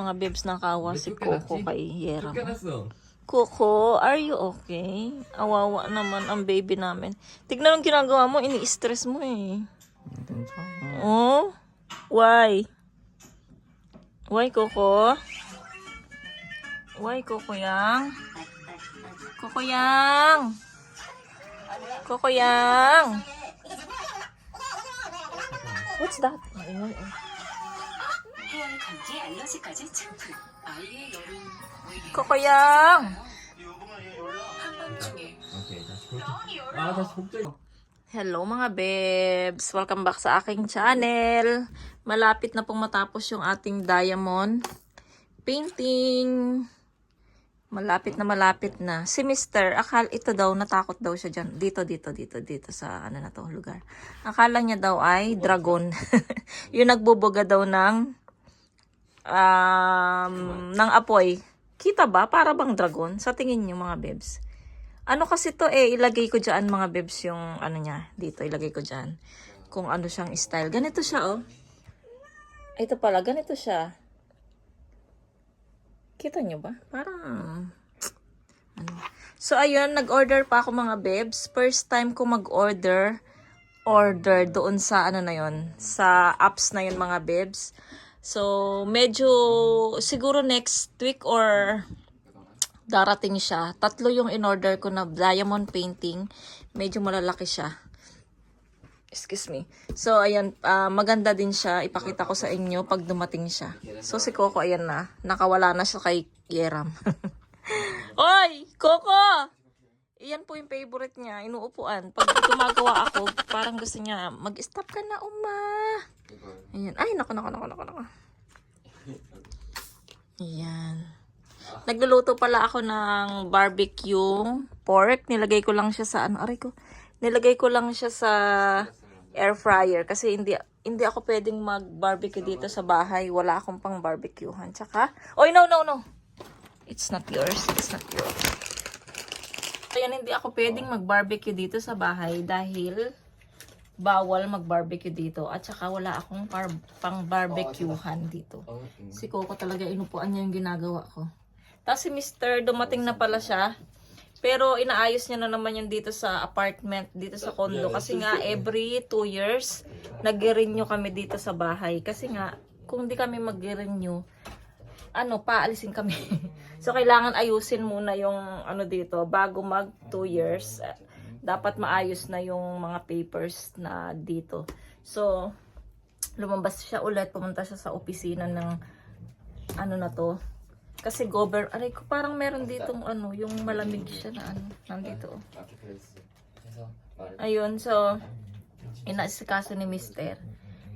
mga bebs ng kawa si Coco kay Yeram. 쫓겨났어. Coco, are you okay? Awawa naman ang baby namin. Tignan ang ginagawa mo, ini-stress mo eh. Oh? Why? Why, Coco? Why, Coco Yang? Coco Yang? Coco Yang? What's that? 해양 감기 알러지까지 증폭. 아이의 여름 Coco Yang? 한밤중에 오케이, 다시 복귀. 아, 다시 복귀. Hello mga bebs! Welcome back sa aking channel. Malapit na pong matapos yung ating diamond painting. Malapit na. Si Mr. Ito daw, natakot daw siya dyan. Dito sa ano na to, lugar. Akala niya daw ay dragon. Yung nagbubuga daw ng apoy. Kita ba? Para bang dragon? Sa tingin niyo mga bebs. Ano kasi to ilagay ko dyan mga bebs yung ano niya. Dito, ilagay ko dyan. Kung ano siyang style. Ganito siya oh. Ito pala, ganito siya. Kita nyo ba? Parang, ano. So, ayun, nag-order pa ako mga bebs. First time ko mag-order doon sa ano na yon, sa apps na yun mga bebs. So, medyo, siguro next week or darating siya. 3 yung in-order ko na diamond painting. Medyo malalaki siya. Excuse me. So, ayan, maganda din siya. Ipakita ko sa inyo pag dumating siya. So, si Coco, ayan na. Nakawala na siya kay Yeram. Oy! Coco! Iyan po yung favorite niya. Inuupuan. Pag gumagawa ako, parang gusto niya, mag-stop ka na, uma. Ayan. Ay, nako. Ayan. Nagluluto pala ako ng barbecue pork. Nilagay ko lang siya sa Nilagay ko lang siya sa air fryer kasi hindi ako pwedeng mag-barbecue dito sa bahay. Wala akong pang barbecuehan. Tsaka, no. It's not yours. Kaya hindi ako pwedeng mag-barbecue dito sa bahay dahil bawal mag-barbecue dito. At saka wala akong pang barbecuehan dito. Si Coco talaga inupuan niya yung ginagawa ko. Tapos si Mr. dumating na pala siya. Pero inaayos niya na naman yun dito sa apartment, dito sa condo. Kasi nga every 2 years, nag-renew kami dito sa bahay. Kasi nga, kung di kami mag-renew, paalisin kami. So kailangan ayusin muna yung dito, bago mag 2 years. Dapat maayos na yung mga papers na dito. So, lumabas siya ulit, pumunta siya sa opisina ng na to. Kasi parang meron ditong yung malamig siya na nandito. Ayun, so, inaasikaso ni Mister.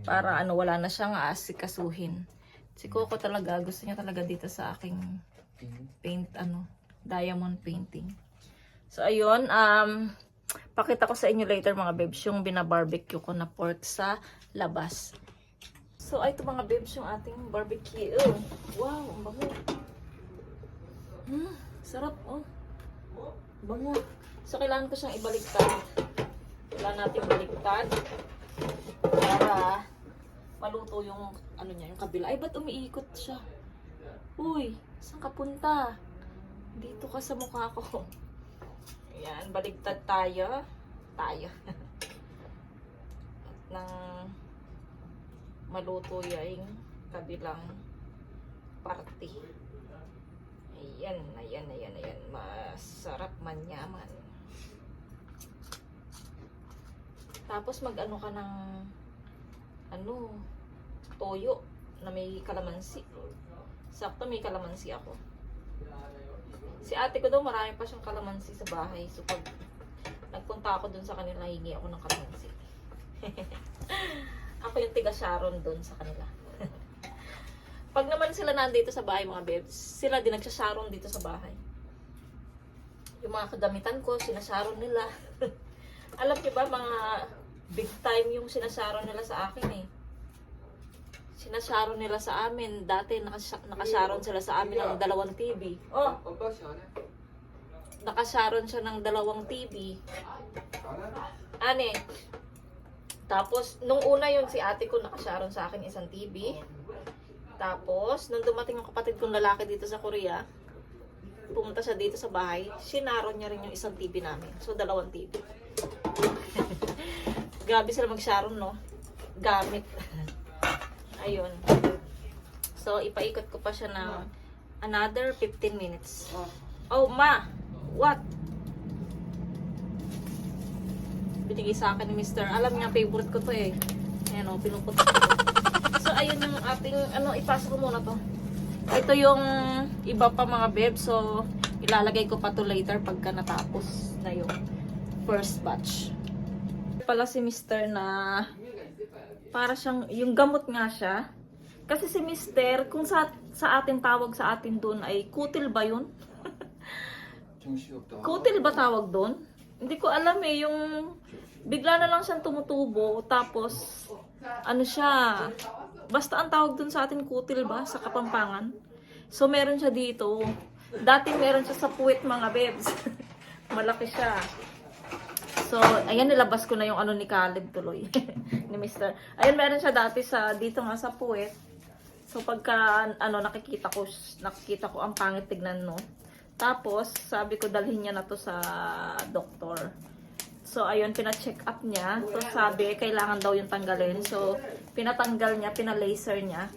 Para wala na siyang aasikasuhin. Si Coco talaga, gusto niya talaga dito sa aking diamond painting. So, ayun, pakita ko sa inyo later mga bebs, yung binabarbecue ko na pork sa labas. So, ito mga bebs, yung ating barbecue. Wow, ang bango. Sarap, oh. Bango. So, kailangan ko siyang ibaliktad. Kailangan natin baliktad para maluto yung niya, yung kabila. Ay, ba't umiikot siya? Uy, saan ka punta? Dito ka sa mukha ko. Ayan, baligtad tayo. At nang maluto yung kabilang parte. Ayan. Masarap, manyaman. Tapos ka ng toyo na may kalamansi. Sakto may kalamansi ako. Si ate ko daw marami pa siyang kalamansi sa bahay. So pag nagpunta ako dun sa kanila, hingi ako ng kalamansi. Ako yung tiga Sharon dun sa kanila. Pag naman sila nandito sa bahay mga bebs, sila din nagsasharon dito sa bahay. Yung mga kadamitan ko, sinasharon nila. Alam niyo ba, mga big time yung sinasharon nila sa akin eh. Sinasharon nila sa amin. Dati nakasharon sila sa amin ng 2 TV. Oh! Nakasharon siya ng 2 TV. Tapos, nung una yun, si ate ko nakasharon sa akin 1 TV. Tapos, nung dumating yung kapatid kong lalaki dito sa Korea, pumunta siya dito sa bahay, sinaron niya rin yung isang TV namin. So, 2 TV. Grabe sila mag-sharon, no? Gamit. Ayun. So, ipaikot ko pa siya ng another 15 minutes. Oh, ma! What? Binigay sa akin ni Mr. Alam niya, favorite ko to eh. Ayan o, pinuputok ko. So, ayun yung ating, ipasok ko muna to. Ito yung iba pa mga beb. So, ilalagay ko pa to later pagka natapos na yung first batch. Pala si Mr. na para siyang, yung gamot nga siya. Kasi si Mr. kung sa atin tawag sa atin doon ay kutil ba yun? Kutil ba tawag doon? Hindi ko alam eh, yung bigla na lang siyang tumutubo, tapos ano siya, basta ang tawag doon sa atin kutil ba, sa Kapampangan. So meron siya dito. Dati meron siya sa puwet mga bebs. Malaki siya. So, ayan, nilabas ko na yung ano ni Caleb tuloy. Ni Mr. Ayan, meron siya dati sa, dito nga sa puwet. So, pagka, nakikita ko ang pangit tignan, no? Tapos, sabi ko, dalhin niya na to sa doktor. So, ayun, pina-check up niya. So, sabi, kailangan daw yung tanggalin. So, pinatanggal niya, pina-laser niya.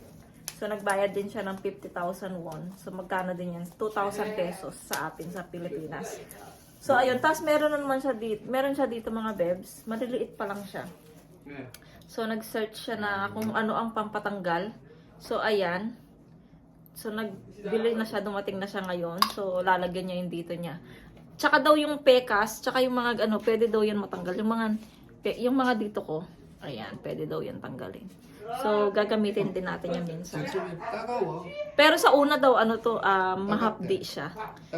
So, nagbayad din siya ng 50,000 won. So, magkano din yan? 2,000 pesos sa atin sa Pilipinas. So, ayun. Tapos, meron siya dito mga bebs. Maliliit pa lang siya. So, nag-search siya na kung ano ang pampatanggal. So, ayan. So, nagbili na siya. Dumating na siya ngayon. So, lalagyan niya yung dito niya. Tsaka daw yung pekas, tsaka yung mga, pwede daw yan matanggal. Yung mga dito ko, ayan, pwede daw yan tanggalin. So, gagamitin din natin yan minsan. Pero sa una daw, mahapdi siya.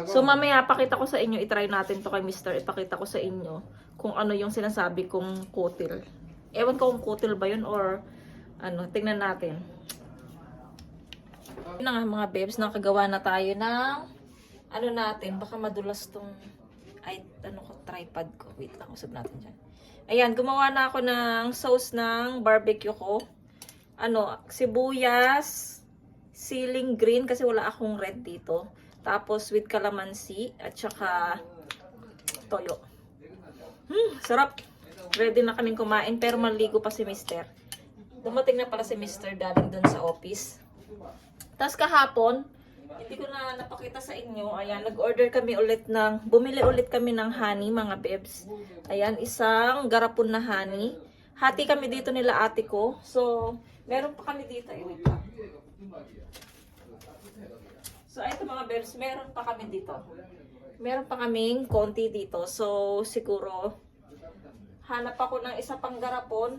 So, mamaya, pakita ko sa inyo, itry natin to kay Mr. Ipakita ko sa inyo kung ano yung sinasabi kong kutil. Ewan ko kung kutil ba yun or tingnan natin. Yun na nga mga babes, nakagawa na tayo ng natin, baka madulas tong tripod ko. Wait lang, usap natin dyan. Ayan, gumawa na ako ng sauce ng barbecue ko. Sibuyas, ceiling green kasi wala akong red dito. Tapos with calamansi at saka toyo. Sarap. Ready na kaming kumain pero maligo pa si Mr. Dumating na pala si Mr. galing dun sa office. Tapos kahapon, hindi ko na napakita sa inyo. Ayan, bumili ulit kami ng honey mga bebs. Ayan, isang garapon na honey. Hati kami dito nila ate ko. So, meron pa kami dito. Wait lang. So, ito mga bebs, meron pa kami dito. Meron pa kaming konti dito. So, siguro, hanap ako ng isa pang garapon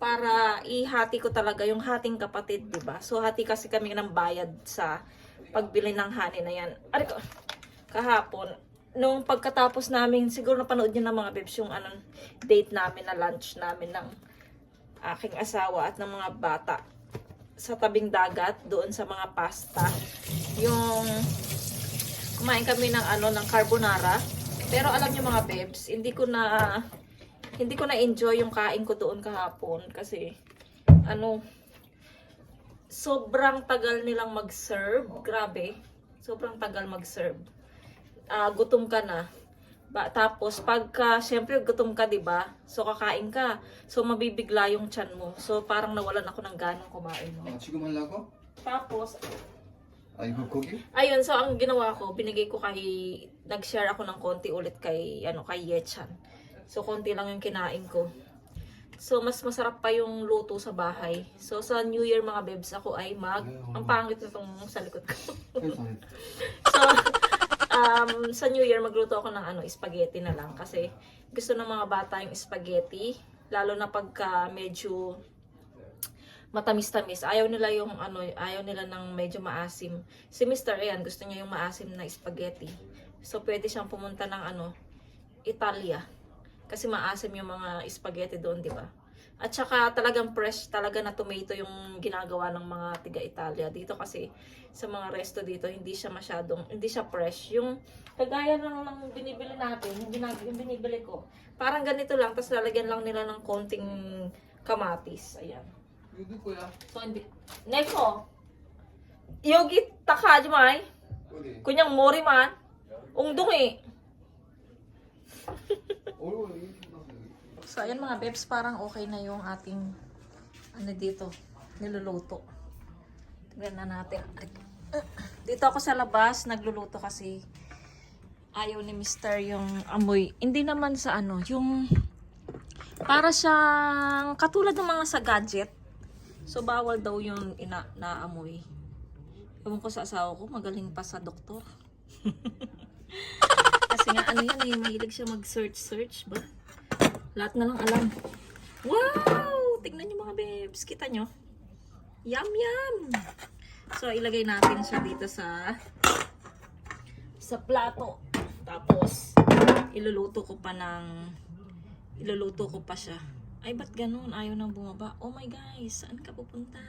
para ihati ko talaga yung hating kapatid, diba? So, hati kasi kami ng bayad sa pagbili ng honey na yan. Kahapon, nung pagkatapos namin, siguro napanood nyo na mga bebs yung date namin na lunch namin ng aking asawa at ng mga bata sa tabing dagat, doon sa mga pasta. Yung kumain kami ng ng carbonara. Pero alam nyo mga bebs, hindi ko na enjoy yung kain ko doon kahapon kasi sobrang tagal nilang mag-serve. Grabe. Sobrang tagal mag-serve. Gutom ka na. Tapos, syempre, gutom ka, diba? So, kakain ka. So, mabibigla yung tiyan mo. So, parang nawalan ako ng ganang kumain. No? Tapos, ayun, so, ang ginawa ko, nag-share ako ng konti ulit kay Yechan. So, konti lang yung kinain ko. So, mas masarap pa yung luto sa bahay. So, sa New Year mga bebs, ako ay ang pangit na itong sa likod ko. So, sa New Year, magluto ako ng spaghetti na lang. Kasi, gusto ng mga bata yung spaghetti. Lalo na pagka medyo matamis-tamis. Ayaw nila ng medyo maasim. Si Mr. Ayan, gusto niya yung maasim na spaghetti. So, pwede siyang pumunta ng Italia. Kasi maasim yung mga spaghetti doon, di ba? At saka talagang fresh talaga na tomato yung ginagawa ng mga tiga-Italia. Dito kasi sa mga resto dito, hindi siya fresh. Yung kagaya ng binibili natin, yung binibili ko, parang ganito lang, tapos lalagyan lang nila ng konting kamatis. Ayan. So, hindi. Neko, Yogi takaji mai. Kunyang mori man. Ungdong eh. So, ayan mga bebs, parang okay na yung ating ano dito, niluluto. Tignan na natin. Dito ako sa labas, nagluluto kasi ayaw ni Mr. yung amoy. Hindi naman sa ano, yung para siyang katulad ng mga sa gadget. So, bawal daw yung naamoy. Ewan ko sa asawa ko, magaling pa sa doktor. Kasi nga ano yan eh, mahilig siya mag-search ba? Lahat na lang alam. Wow! Tignan nyo mga babes. Kita nyo? Yum, yum! So, ilagay natin siya dito sa plato. Tapos, iluluto ko pa siya. Ay, ba't ganun? Ayaw nang bumaba. Oh my guys, saan ka pupunta?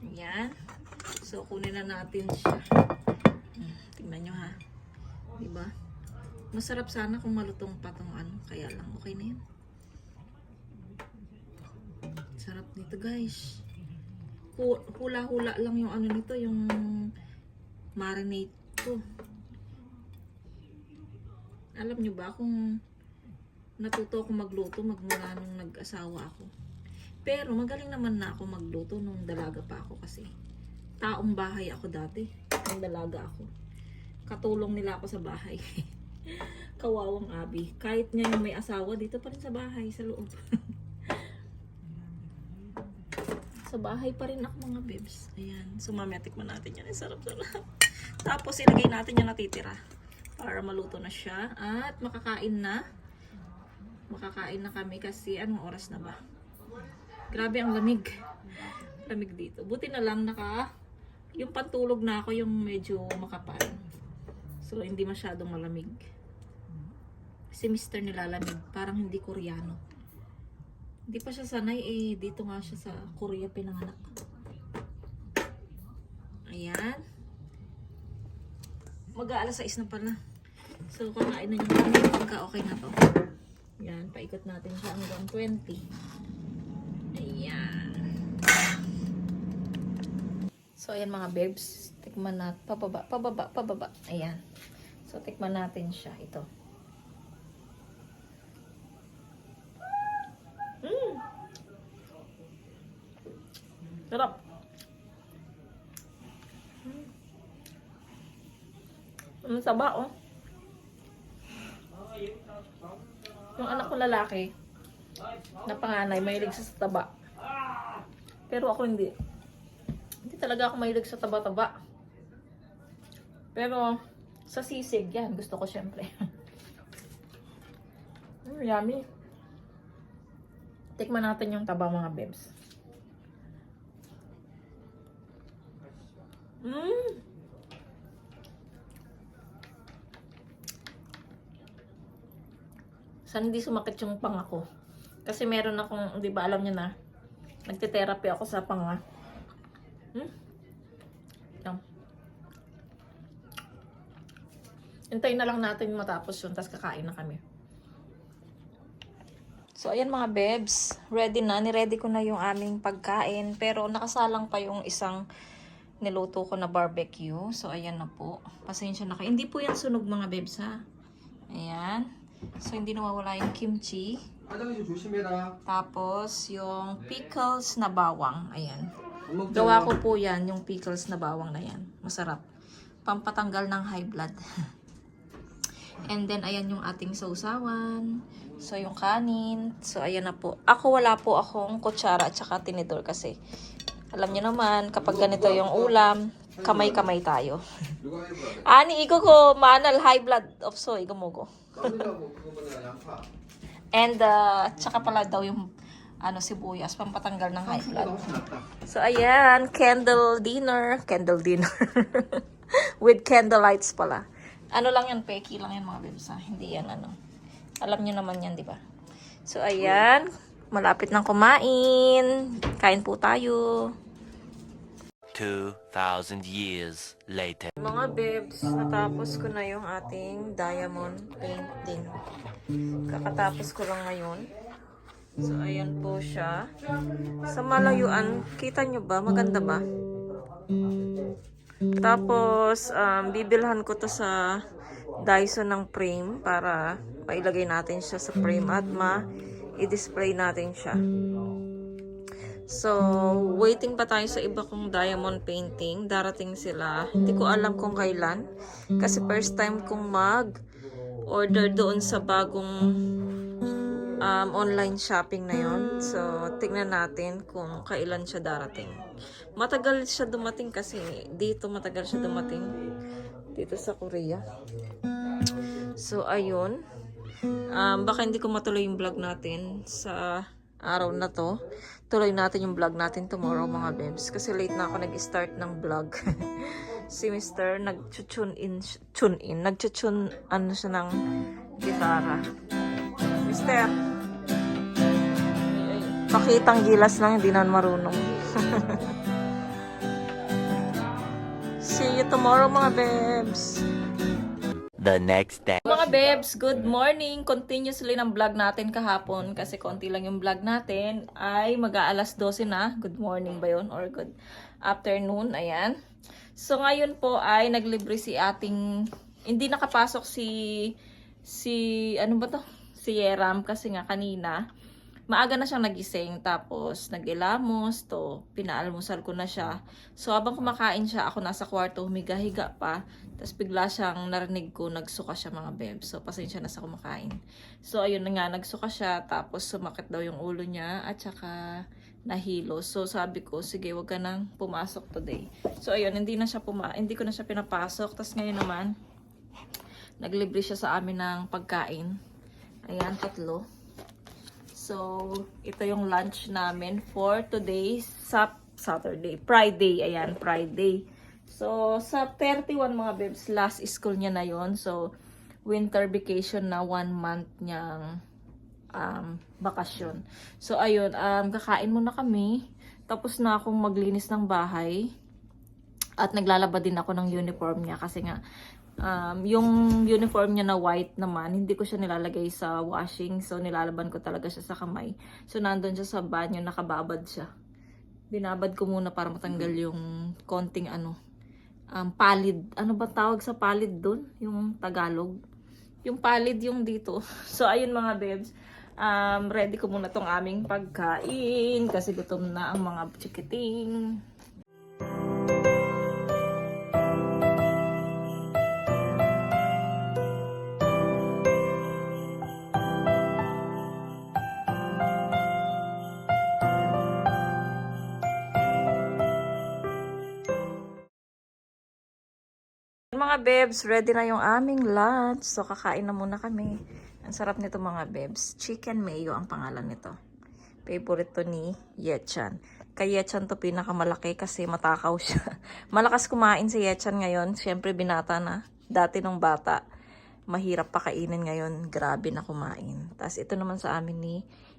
Ayan. So, kunin na natin siya. Tignan nyo ha. Diba? Masarap sana kung malutong pa tong ano. Kaya lang, okay na yun. Sarap nito guys. Hula-hula lang yung ano nito, yung marinate ko. Alam nyo ba kung natuto ako magluto magmula nung nag-asawa ako. Pero magaling naman na ako magluto nung dalaga pa ako kasi taong bahay ako dati. Nung dalaga ako. Katulong nila ako sa bahay. Kawawang abi. Kahit ngayon may asawa, dito pa rin sa bahay, sa loob. Sa bahay pa rin ako mga bebs. Ayan. So mamaya tikman natin yan. Sarap-sarap. Tapos ilagay natin yung natitira. Para maluto na siya. At makakain na. Makakain na kami kasi anong oras na ba? Grabe ang lamig. Lamig dito. Buti na lang yung pantulog na ako yung medyo makapal. So hindi masyadong malamig. Si Mr. nilalamig. Parang hindi Koreano. Hindi pa siya sanay eh. Dito nga siya sa Korea pinanganak. Ayan. Mag-aalas 6 na pala. So kakain na niya kami pagka okay na to. Ayan. Paikot natin siya hanggang 20. Ayan. So ayan mga babes. Tikman natin. Pababa. Ayan. So tikman natin siya. Ito. Sarap. Ang saba, oh. Yung anak ko lalaki, na panganay, mahilig siya sa taba. Pero ako hindi. Hindi talaga ako mahilig sa taba-taba. Pero, sa sisig, yan. Gusto ko syempre. Yummy. Tikman natin yung taba mga bebs. Sana hindi sumakit yung panga ko. Kasi meron akong, di ba alam niyo na, nagte-therapy ako sa panga. Yan. Hintayin na lang natin matapos yun, tapos kakain na kami. So, ayan mga bebs. Ready na. Niready ko na yung aming pagkain. Pero nakasalang pa yung isang niluto ko na barbecue. So, ayan na po. Pasensya na kayo. Hindi po yan sunog mga bebs ha. Ayan. So, hindi nawawala yung kimchi. Tapos, yung pickles na bawang. Ayan. Gawa ko po yan, yung pickles na bawang na yan. Masarap. Pampatanggal ng high blood. And then, ayan yung ating sausawan. So, yung kanin. So, ayan na po. Ako, wala po akong kutsara at saka tinidor kasi alam niyo naman, kapag ganito yung ulam, kamay-kamay tayo. Ani, igo ko, manal, high blood of soy, gumugo. And, tsaka pala daw yung sibuyas, pampatanggal ng high blood. So, ayan, candle dinner. With candlelights pala. Ano lang yan, peki lang yan mga bebs, ha? Hindi yan, alam nyo naman yan, di ba? So, ayan, malapit nang kumain. Kain po tayo. 2,000 years later. Mga bebs, natapos ko na yung ating diamond painting. Kakatapos ko lang ngayon. So, ayan po siya. Sa malayuan, kita nyo ba? Maganda ba? Tapos, bibilhan ko to sa Dyson ng frame para mailagay natin siya sa frame at i-display natin siya. So, waiting pa tayo sa iba kong diamond painting. Darating sila. Hindi ko alam kung kailan. Kasi first time kong mag-order doon sa bagong online shopping na yon. So, tingnan natin kung kailan siya darating. Matagal siya dumating kasi dito matagal siya dumating. Dito sa Korea. So, ayun. Baka hindi ko matuloy yung vlog natin sa araw na to. Tuloy natin yung vlog natin tomorrow mga bebs. Kasi late na ako nag-start ng vlog. Si Mr. nag-tune in. Ano siya ng gitara. Mr. Pakitang gilas lang, hindi na marunong. See you tomorrow mga bebs. The next day. Mga bebs, good morning. Continuously ng vlog natin kahapon kasi konti lang yung vlog natin ay mag-aalas 12 na. Good morning ba yun? Or good afternoon. Ayan. So ngayon po ay naglibre si ating, hindi nakapasok ano ba to? Si Yeram kasi nga kanina maaga na siyang nagising, tapos nag-ilamos to, pinaalmusal ko na siya. So habang kumakain siya, ako nasa kwarto, humiga-higa pa, tapos bigla siyang narinig ko, nagsuka siya mga bebs. So pasensya na sa kumakain. So ayun na nga, nagsuka siya, tapos sumakit daw yung ulo niya, at saka nahilo. So sabi ko, sige, wag ka nang pumasok today. So ayun, hindi ko na siya pinapasok. Tapos ngayon naman, naglibre siya sa amin ng pagkain. Ayan, 3. So, ito yung lunch namin for today, Friday. Ayan, Friday. So, sa 31 mga bebs, last school niya na yon. So, winter vacation na 1 month niyang bakasyon. So, ayun, kakain muna kami. Tapos na akong maglinis ng bahay. At naglalaba din ako ng uniform niya kasi nga, yung uniform niya na white naman, hindi ko siya nilalagay sa washing. So, nilalaban ko talaga siya sa kamay. So, nandun siya sa banyo, nakababad siya. Binabad ko muna para matanggal yung konting palid. Ano ba tawag sa palid dun? Yung Tagalog. Yung palid yung dito. So, ayun mga bebs. Ready ko muna tong aming pagkain kasi gutom na ang mga chikiting. Mga bebs, ready na yung aming lunch. So, kakain na muna kami. Ang sarap nito mga bebs. Chicken mayo ang pangalan nito. Favorite to ni Yechan. Kay Yechan to pinakamalaki kasi matakaw siya. Malakas kumain si Yechan ngayon. Siyempre binata na. Dati nung bata, mahirap pakainin ngayon. Grabe na kumain. Tapos ito naman sa amin ni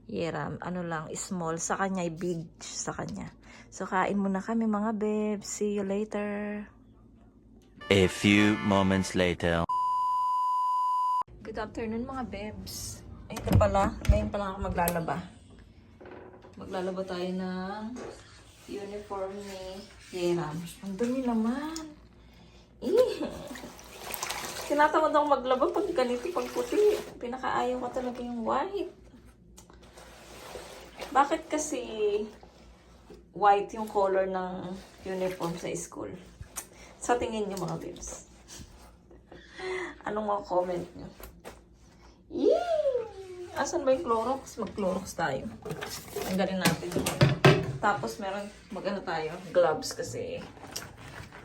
Yeram. Ano lang, small. Sa kanya, big sa kanya. So, kain muna kami mga bebs. See you later. A few moments later. Good afternoon mga bebs. Ito pala, ngayon pa lang ako maglalaba. Maglalaba tayo ng uniform ni Yeram. Ang dumi naman. Tinatamad ako maglaba pag ganito, pag puti. Pinakaayaw ko talaga yung white. Bakit kasi white yung color ng uniform sa school? Sa tingin nyo mga bebs. Anong mga comment nyo? Yee! Asan ba yung Clorox? Mag-Clorox tayo. Tanggalin natin. Tapos meron, tayo, gloves kasi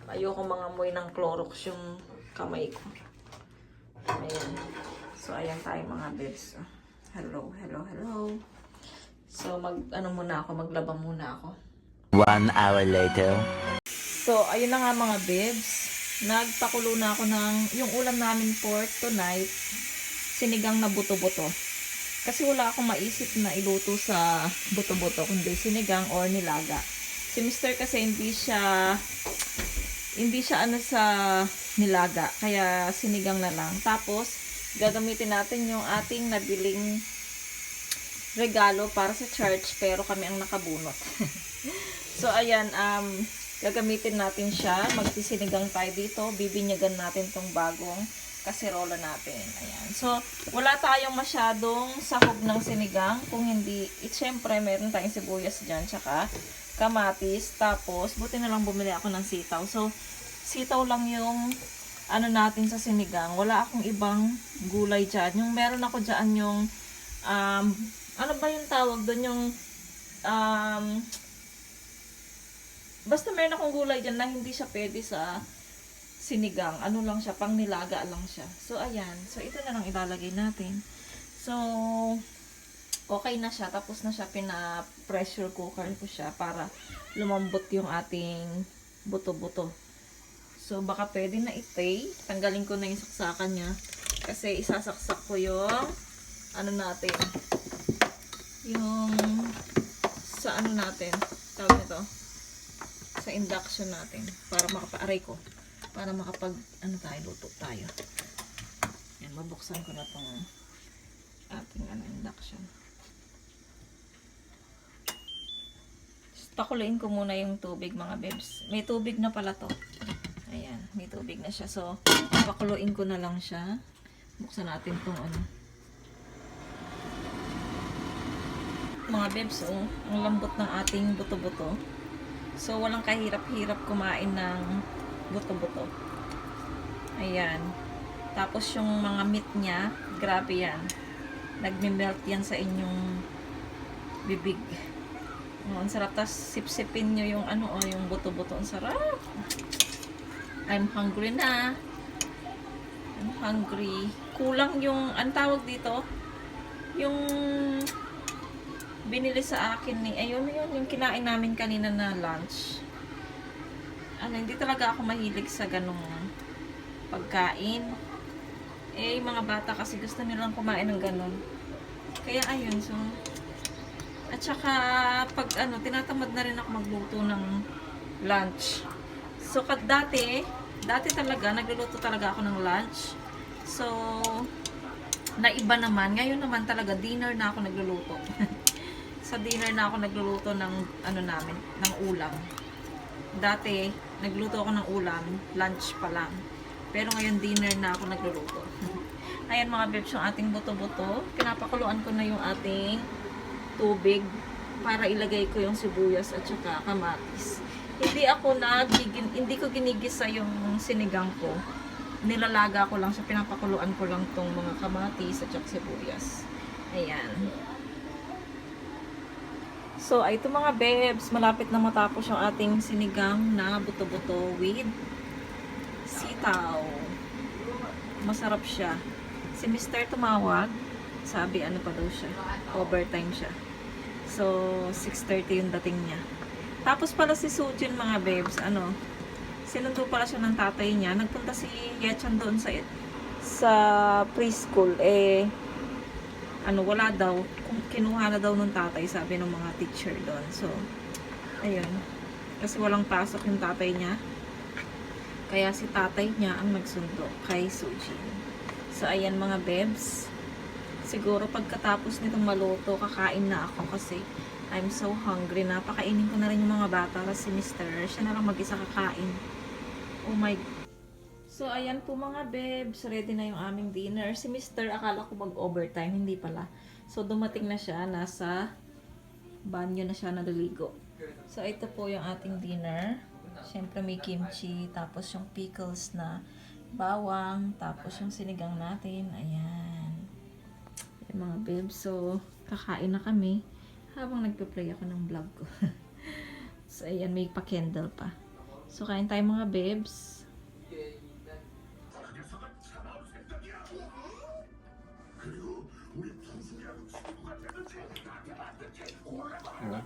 ayoko mga amoy ng Clorox yung kamay ko. Ayan. So, ayan tayo mga bebs. Hello. So, maglaba muna ako. 1 hour later. So, ayun na nga mga bebs. Nagpakulo na ako ng, yung ulam namin for tonight, sinigang na buto-buto. Kasi wala akong maisip na iluto sa buto-buto, kundi sinigang or nilaga. Si Mr. kasi hindi siya sa nilaga, kaya sinigang na lang. Tapos, gagamitin natin yung ating nabiling regalo para sa church, pero kami ang nakabunot. So, ayan, gagamitin natin siya. Magsisinigang tayo dito. Bibinyagan natin tong bagong kaserola natin. Ayan. So, wala tayong masyadong sahog ng sinigang. Kung hindi, syempre, meron tayong sibuyas dyan, tsaka kamatis. Tapos, buti na lang bumili ako ng sitaw. So, sitaw lang yung ano natin sa sinigang. Wala akong ibang gulay dyan. Yung meron ako dyan yung ano ba yung tawag doon? Yung basta meron akong gulay dyan na hindi siya pwede sa sinigang. Ano lang siya, pang nilaga lang siya. So, ayan. So, ito na lang ilalagay natin. So, okay na siya. Tapos na siya, pina-pressure cooker ko siya para lumambot yung ating buto-buto. So, baka pwede na itay. Tanggalin ko na yung saksakan niya. Kasi isasaksak ko yung ano natin. Yung sa ano natin. Tawag nito. Sa induction natin. Para makapaaray ko. Para makapag, ano tayo, luto tayo. Yan, mabuksan ko na tong ating induction. Pakuluin ko muna yung tubig, mga bebs. May tubig na pala to. Ayan, may tubig na siya. So, pakuluin ko na lang siya. Buksan natin tong ano. Mga bebs, oh, ang lambot ng ating buto-buto. So, walang kahirap-hirap kumain ng buto-buto. Ayan. Tapos yung mga meat niya, grabe yan. Nagme-melt yan sa inyong bibig. Oh, ang sarap. Tapos sip-sipin nyo yung ano, oh, yung buto-buto. Ang sarap. I'm hungry na. I'm hungry. Kulang yung, ang tawag dito, yung binili sa akin ni, ayun yun, yung kinain namin kanina na lunch. Ano, hindi talaga ako mahilig sa ganung pagkain. Eh, yung mga bata kasi gusto nilang kumain ng ganun. Kaya ayun, so, at saka, pag ano, tinatamad na rin ako magluto ng lunch. So, dati talaga, nagluluto talaga ako ng lunch. So, naiba naman. Ngayon naman talaga, dinner na ako nagluluto. Sa dinner na ako nagluluto ng, ano namin, ng ulam. Dati, nagluto ako ng ulam, lunch pa lang. Pero ngayon, dinner na ako nagluluto. Ayan mga bebs, yung ating buto-buto. Pinapakuluan ko na yung ating tubig para ilagay ko yung sibuyas at saka kamatis. Hindi ko ginigisa yung sinigang ko. Nilalaga ko lang siya, pinapakuluan ko lang tong mga kamatis at saka sibuyas. Ayan. So, ito mga bebs, malapit na matapos yung ating sinigang na buto-buto with sitaw. Masarap siya. Si Mr. tumawag, sabi ano pa daw siya, overtime siya. So, 6:30 yung dating niya. Tapos pala si Sujin mga bebs, ano, sinundo pala siya ng tatay niya. Nagpunta si Yechan doon sa preschool. Eh, ano, wala daw. Kinuha na daw ng tatay, sabi ng mga teacher doon. So, ayun. Kasi walang pasok yung tatay niya. Kaya si tatay niya ang nagsundo kay Sujin. So, ayan mga bebs. Siguro pagkatapos nitong maluto, kakain na ako kasi I'm so hungry na. Pakainin ko na rin yung mga bata kasi si Mr. Siya na lang mag-isa kakain. Oh my God. So, ayan po mga bebs. Ready na yung aming dinner. Si Mr. akala ko mag-overtime. Hindi pala. So, dumating na siya. Nasa banyo na siya naliligo. So, ito po yung ating dinner. Siyempre may kimchi. Tapos yung pickles na bawang. Tapos yung sinigang natin. Ayan. Ayan mga bebs. So, kakain na kami. Habang nagpe-play ako ng vlog ko. So, ayan. May pa-candle pa. So, kain tayo mga bebs. Diba?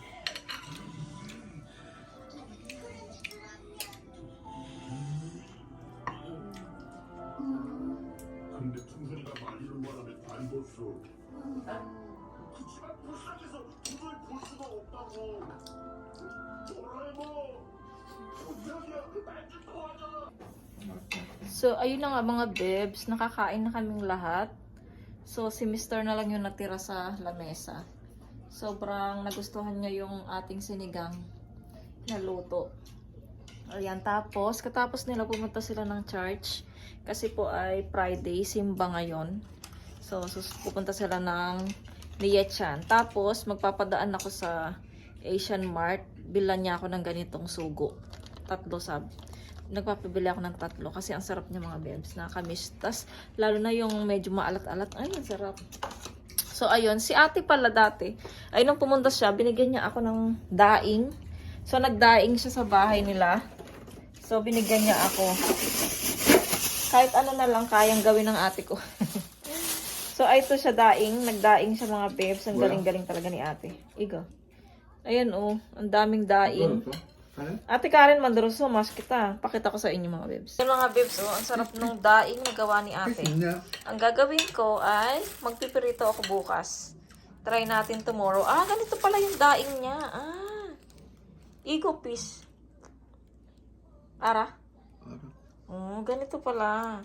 근데 충선이가 말리는 바람에 안 봤어. 그치만 불쌍해서 도저히 볼 수가 없다고. 도라에몽, 분명이야. 날좀 도와줘. So, ayun na nga mga bebs. Nakakain na kaming lahat. So, si Mr. na lang yung natira sa lamesa. Sobrang nagustuhan niya yung ating sinigang na luto. Ayan, tapos katapos nila pumunta sila ng church kasi po ay Friday, simba ngayon. So pupunta sila ng Liechan. Tapos magpapadaan ako sa Asian Mart. Bilan niya ako ng ganitong sugo. 3 sab. Nagpapabili ako ng 3 kasi ang sarap niya mga bebs. Nakakamiss. Tas lalo na yung medyo maalat-alat. Ay, ang sarap. So ayun, si ate pala dati. Ay nung pumunta siya, binigyan niya ako ng daing. So nagdaing siya sa bahay nila. So binigyan niya ako. Kahit ano na lang kayang gawin ng ate ko. So ay ito siya daing. Nagdaing siya mga bebs. Ang galing-galing talaga ni ate. Igo. Ayan oh, ang daming daing. Ate Karen Mandroso, mas kita. Pakita ko sa inyo mga bebs. Yung mga bebs, oh, ang sarap nung daing na gawa ni ate. Ang gagawin ko ay magpipirito ako bukas. Try natin tomorrow. Ah, ganito pala yung daing niya. Ah, ego piece. Ara? Ganito pala.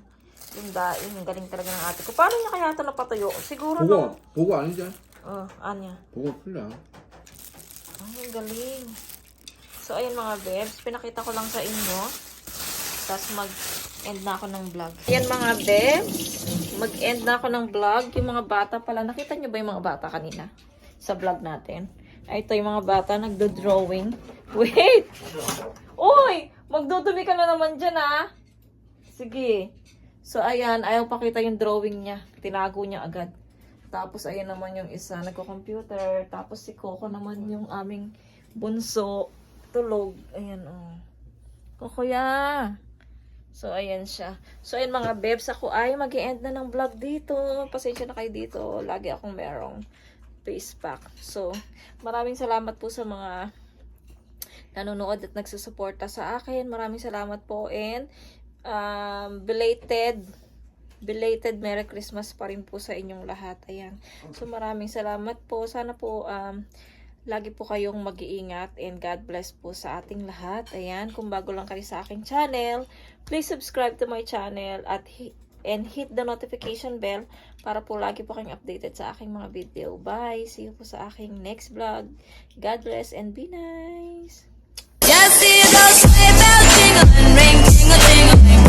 Yung daing, ang galing talaga ng ate ko. Paano niya kaya ito napatuyo? Siguro no. 보고 아니지? Anya. 보고 풀려. Ay, ang galing. So, ayun mga bebs, pinakita ko lang sa inyo. Tapos mag-end na ako ng vlog. Ayan mga bebs, mag-end na ako ng vlog. Yung mga bata pala, nakita nyo ba yung mga bata kanina? Sa vlog natin. Ay, ito yung mga bata, nagdo-drawing. Wait! Uy! Magdudumi ka na naman dyan, ha? Sige. So, ayan, ayaw pakita yung drawing niya. Tinago niya agad. Tapos, ayan naman yung isa, nagko-computer. Tapos, si Coco naman yung aming bunso. Tulog. Ayan, oh. Kuya. So, ayan siya. So, ayan mga bebs. Ako ay mag-i-end na ng vlog dito. Pasensya na kayo dito. Lagi akong merong face pack. So, maraming salamat po sa mga nanonood at nagsusuporta sa akin. Maraming salamat po. And, belated Merry Christmas pa rin po sa inyong lahat. Ayan. So, maraming salamat po. Sana po, lagi po kayong mag-iingat and God bless po sa ating lahat. Ayan, kung bago lang kayo sa aking channel, please subscribe to my channel at hit the notification bell para po lagi po kayong updated sa aking mga video. Bye! See you po sa aking next vlog. God bless and be nice! Just see those sleigh bells jingling, ring, ting-a-ling-a-ling.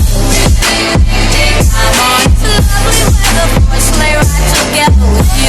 I'm on to lovely weather for a sleigh ride together with you.